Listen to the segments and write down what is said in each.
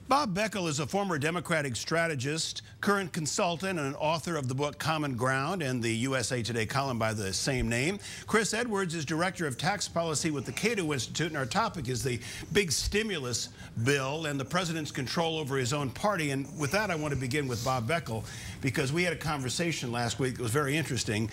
Bob Beckel is a former Democratic strategist, current consultant, and an author of the book Common Ground and the USA Today column by the same name. Chris Edwards is director of tax policy with the Cato Institute, and our topic is the big stimulus bill and the president's control over his own party. And with that, I want to begin with Bob Beckel, because we had a conversation last week that was very interesting.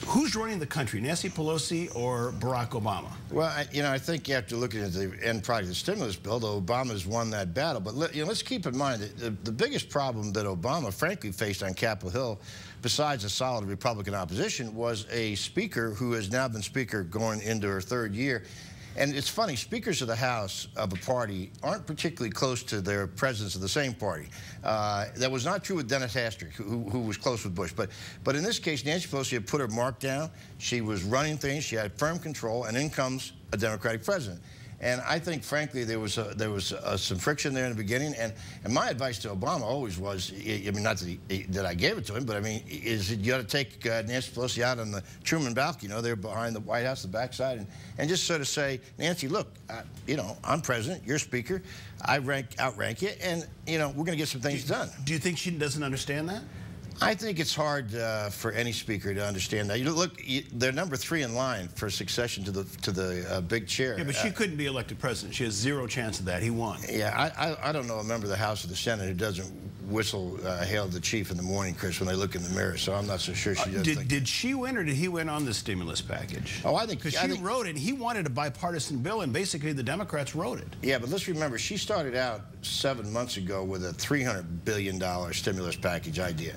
Who's running the country, Nancy Pelosi or Barack Obama? Well, I think after looking at the end product of the stimulus bill, though Obama's won that battle. But let's keep in mind that the biggest problem that Obama, frankly, faced on Capitol Hill, besides a solid Republican opposition, was a speaker who has now been speaker going into her third year. And it's funny, speakers of the House of a party aren't particularly close to their presidents of the same party. That was not true with Dennis Hastert, who was close with Bush. But in this case, Nancy Pelosi had put her mark down. She was running things. She had firm control. And in comes a Democratic president. And I think, frankly, there was some friction there in the beginning. And my advice to Obama always was, I mean, not that I gave it to him, but I mean, is that you ought to take Nancy Pelosi out on the Truman balcony, they're behind the White House, the backside, and just sort of say, Nancy, look, I'm president, you're speaker, I outrank you, and we're going to get some things done. Do you think she doesn't understand that? I think it's hard for any speaker to understand that. Look, they're number 3 in line for succession to the big chair. Yeah, but she couldn't be elected president. She has 0 chance of that. He won. Yeah, I don't know a member of the House or the Senate who doesn't whistle hail the chief in the morning, Chris, when they look in the mirror. So I'm not so sure she does. Did she win, or did he win on the stimulus package? Oh, I think because she wrote it. He wanted a bipartisan bill, and basically the Democrats wrote it. Yeah, but let's remember, she started out 7 months ago with a $300 billion stimulus package idea.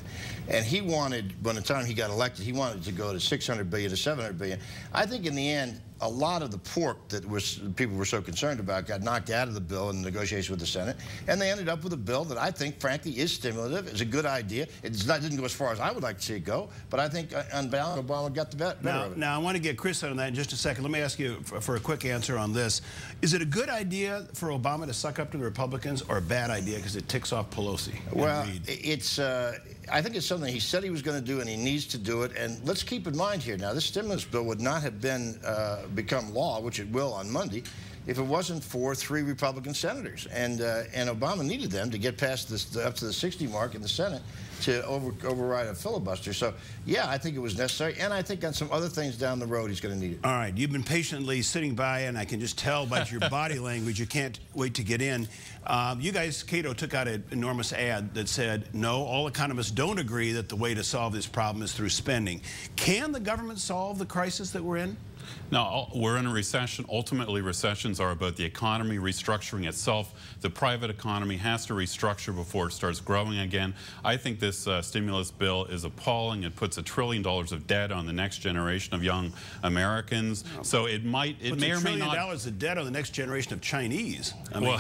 And he wanted, by the time he got elected, he wanted to go to $600 billion to $700 billion. I think in the end, a lot of the pork that people were so concerned about got knocked out of the bill in the negotiations with the Senate, and they ended up with a bill that I think, frankly, is stimulative. It's a good idea. It didn't go as far as I would like to see it go, but I think, on balance, Obama got the better of it. Now, I want to get Chris on that in just a second. Let me ask you for a quick answer on this. Is it a good idea for Obama to suck up to the Republicans, or a bad idea because it ticks off Pelosi? Well, I think it's something he said he was going to do, and he needs to do it. And let's keep in mind here now, this stimulus bill would not have become law, which it will on Monday, if it wasn't for 3 Republican senators. And Obama needed them to get past this up to the 60 mark in the Senate to override a filibuster. So, yeah, I think it was necessary. And I think on some other things down the road, he's going to need it. All right. You've been patiently sitting by, and I can just tell by your body language you can't wait to get in. You guys, Cato, took out an enormous ad that said, no, all economists don't agree that the way to solve this problem is through spending. Can the government solve the crisis that we're in? No, we're in a recession. Ultimately, recessions are about the economy restructuring itself. The private economy has to restructure before it starts growing again. I think this stimulus bill is appalling. It puts $1 trillion of debt on the next generation of young Americans. So it may or may not. $1 trillion of debt on the next generation of Chinese. I mean,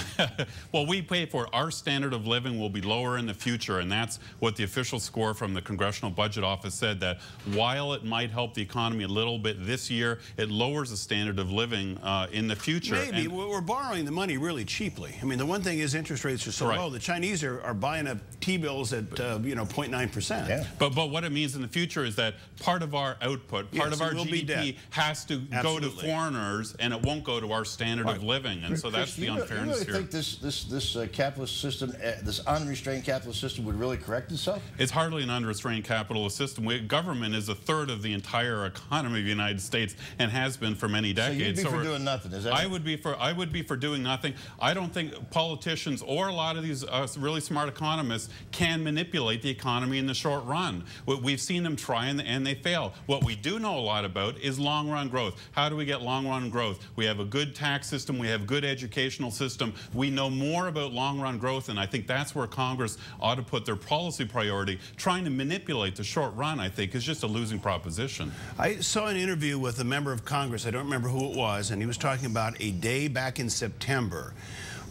well, we pay for it. Our standard of living will be lower in the future, and that's what the official score from the Congressional Budget Office said, that while it might help the economy a little bit this year, it lowers the standard of living in the future. Maybe. We're borrowing the money really cheaply. I mean, the one thing is interest rates are so low. The Chinese are buying up T-bills at 0.9%. Yeah. But what it means in the future is that part of our output, part of our GDP has to go to foreigners, and it won't go to our standard of living. And so that's the unfairness here. You really think this capitalist system, this unrestrained capitalist system, would really correct itself? It's hardly an unrestrained capitalist system. Government is 1/3 of the entire economy of the United States, and has been for many decades. So you'd be for doing nothing, is that I would be for doing nothing. I don't think politicians or a lot of these really smart economists can manipulate the economy in the short run. We've seen them try, and they fail. What we do know a lot about is long-run growth. How do we get long-run growth? We have a good tax system. We have a good educational system. We know more about long-run growth, and I think that's where Congress ought to put their policy priority. Trying to manipulate the short run, I think, is just a losing proposition. I saw an interview with a member of Congress, I don't remember who it was, and he was talking about a day back in September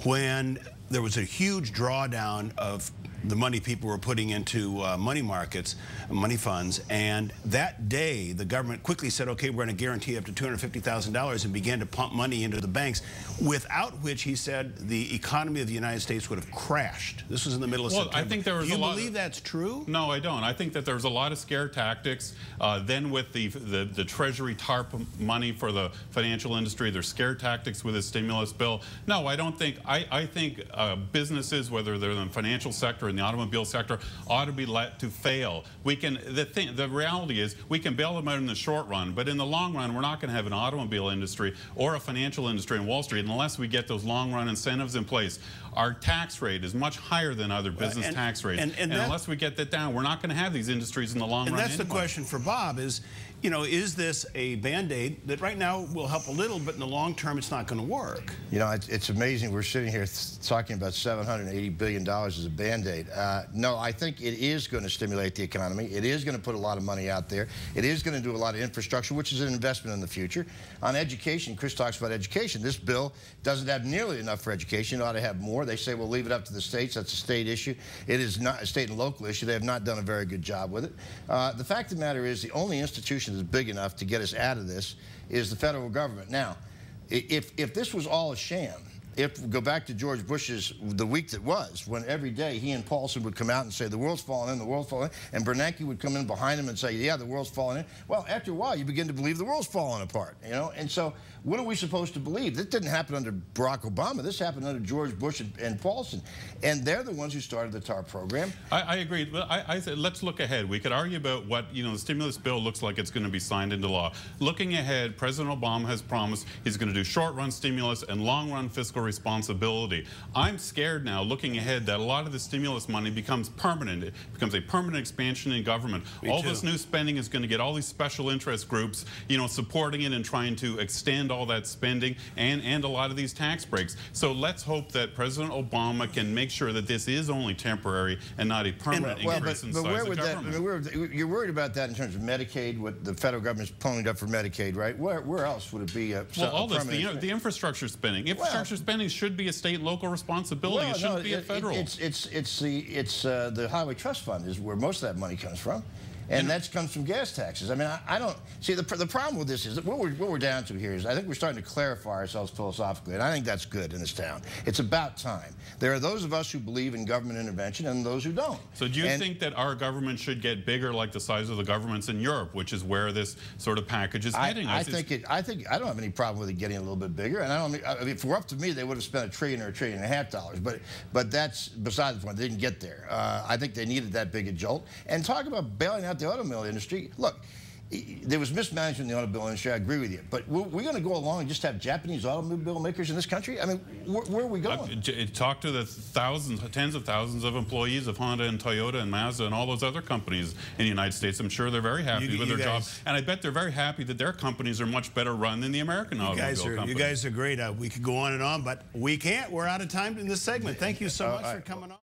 when there was a huge drawdown of the money people were putting into money markets, money funds, and that day the government quickly said, okay, we're going to guarantee up to $250,000 and began to pump money into the banks, without which, he said, the economy of the United States would have crashed. This was in the middle of September. I think there was Do you believe that's true? No, I don't. I think that there's a lot of scare tactics. Then with the Treasury TARP money for the financial industry, there's scare tactics with the stimulus bill. No, I don't think. I think businesses, whether they're in the financial sector, in the automobile sector, ought to be let to fail. We can. The reality is we can bail them out in the short run, but in the long run, we're not going to have an automobile industry or a financial industry in Wall Street unless we get those long run incentives in place. Our tax rate is much higher than other business tax rates, and unless we get that down, we're not going to have these industries in the long run. And that's the question for Bob: is, you know, is this a Band-Aid that right now will help a little, but in the long term, it's not going to work? You know, it's amazing. We're sitting here talking about $780 billion as a Band-Aid. No, I think it is going to stimulate the economy. It is going to put a lot of money out there. It is going to do a lot of infrastructure, which is an investment in the future. On education, Chris talks about education. This bill doesn't have nearly enough for education. It ought to have more. They say, well, leave it up to the states. That's a state issue. It is not a state and local issue. They have not done a very good job with it. The fact of the matter is the only institution that's big enough to get us out of this is the federal government. Now, if this was all a sham, if we go back to George Bush's, the week that was, when every day he and Paulson would come out and say, the world's falling in, the world's falling in, and Bernanke would come in behind him and say, yeah, the world's falling in. Well, after a while, you begin to believe the world's falling apart, you know? And so what are we supposed to believe? This didn't happen under Barack Obama. This happened under George Bush and Paulson. And they're the ones who started the TARP program. I agree. But I said, let's look ahead. We could argue about what, you know, the stimulus bill looks like it's going to be signed into law. Looking ahead, President Obama has promised he's going to do short-run stimulus and long-run fiscal responsibility. I'm scared now, looking ahead, that a lot of the stimulus money becomes permanent. It becomes a permanent expansion in government. All this new spending is going to get all these special interest groups, you know, supporting it and trying to extend all that spending and a lot of these tax breaks. So let's hope that President Obama can make sure that this is only temporary and not a permanent increase in size of government. You're worried about that in terms of Medicaid, what the federal government's ponying up for Medicaid, right? Where else would it be the infrastructure spending. Infrastructure spending should be a state and local responsibility. It shouldn't be a federal. It's the Highway Trust Fund is where most of that money comes from. And that comes from gas taxes. I mean, I don't see the problem with this is that what we're down to here is I think we're starting to clarify ourselves philosophically, and I think that's good in this town. It's about time. There are those of us who believe in government intervention and those who don't. So do you think that our government should get bigger, like the size of the governments in Europe, which is where this sort of package is heading? I don't have any problem with it getting a little bit bigger, and I mean, if it were up to me, they would have spent $1 trillion or $1.5 trillion. But that's beside the point. They didn't get there. I think they needed that big a jolt. And talk about bailing out the automobile industry. Look, there was mismanagement in the automobile industry. I agree with you. But we're going to go along and just have Japanese automobile makers in this country? I mean, where are we going? Talk to the tens of thousands of employees of Honda and Toyota and Mazda and all those other companies in the United States. I'm sure they're very happy with their job. And I bet they're very happy that their companies are much better run than the American automobile companies. You guys are great. We could go on and on, but we can't. We're out of time in this segment. Thank you so much for coming on.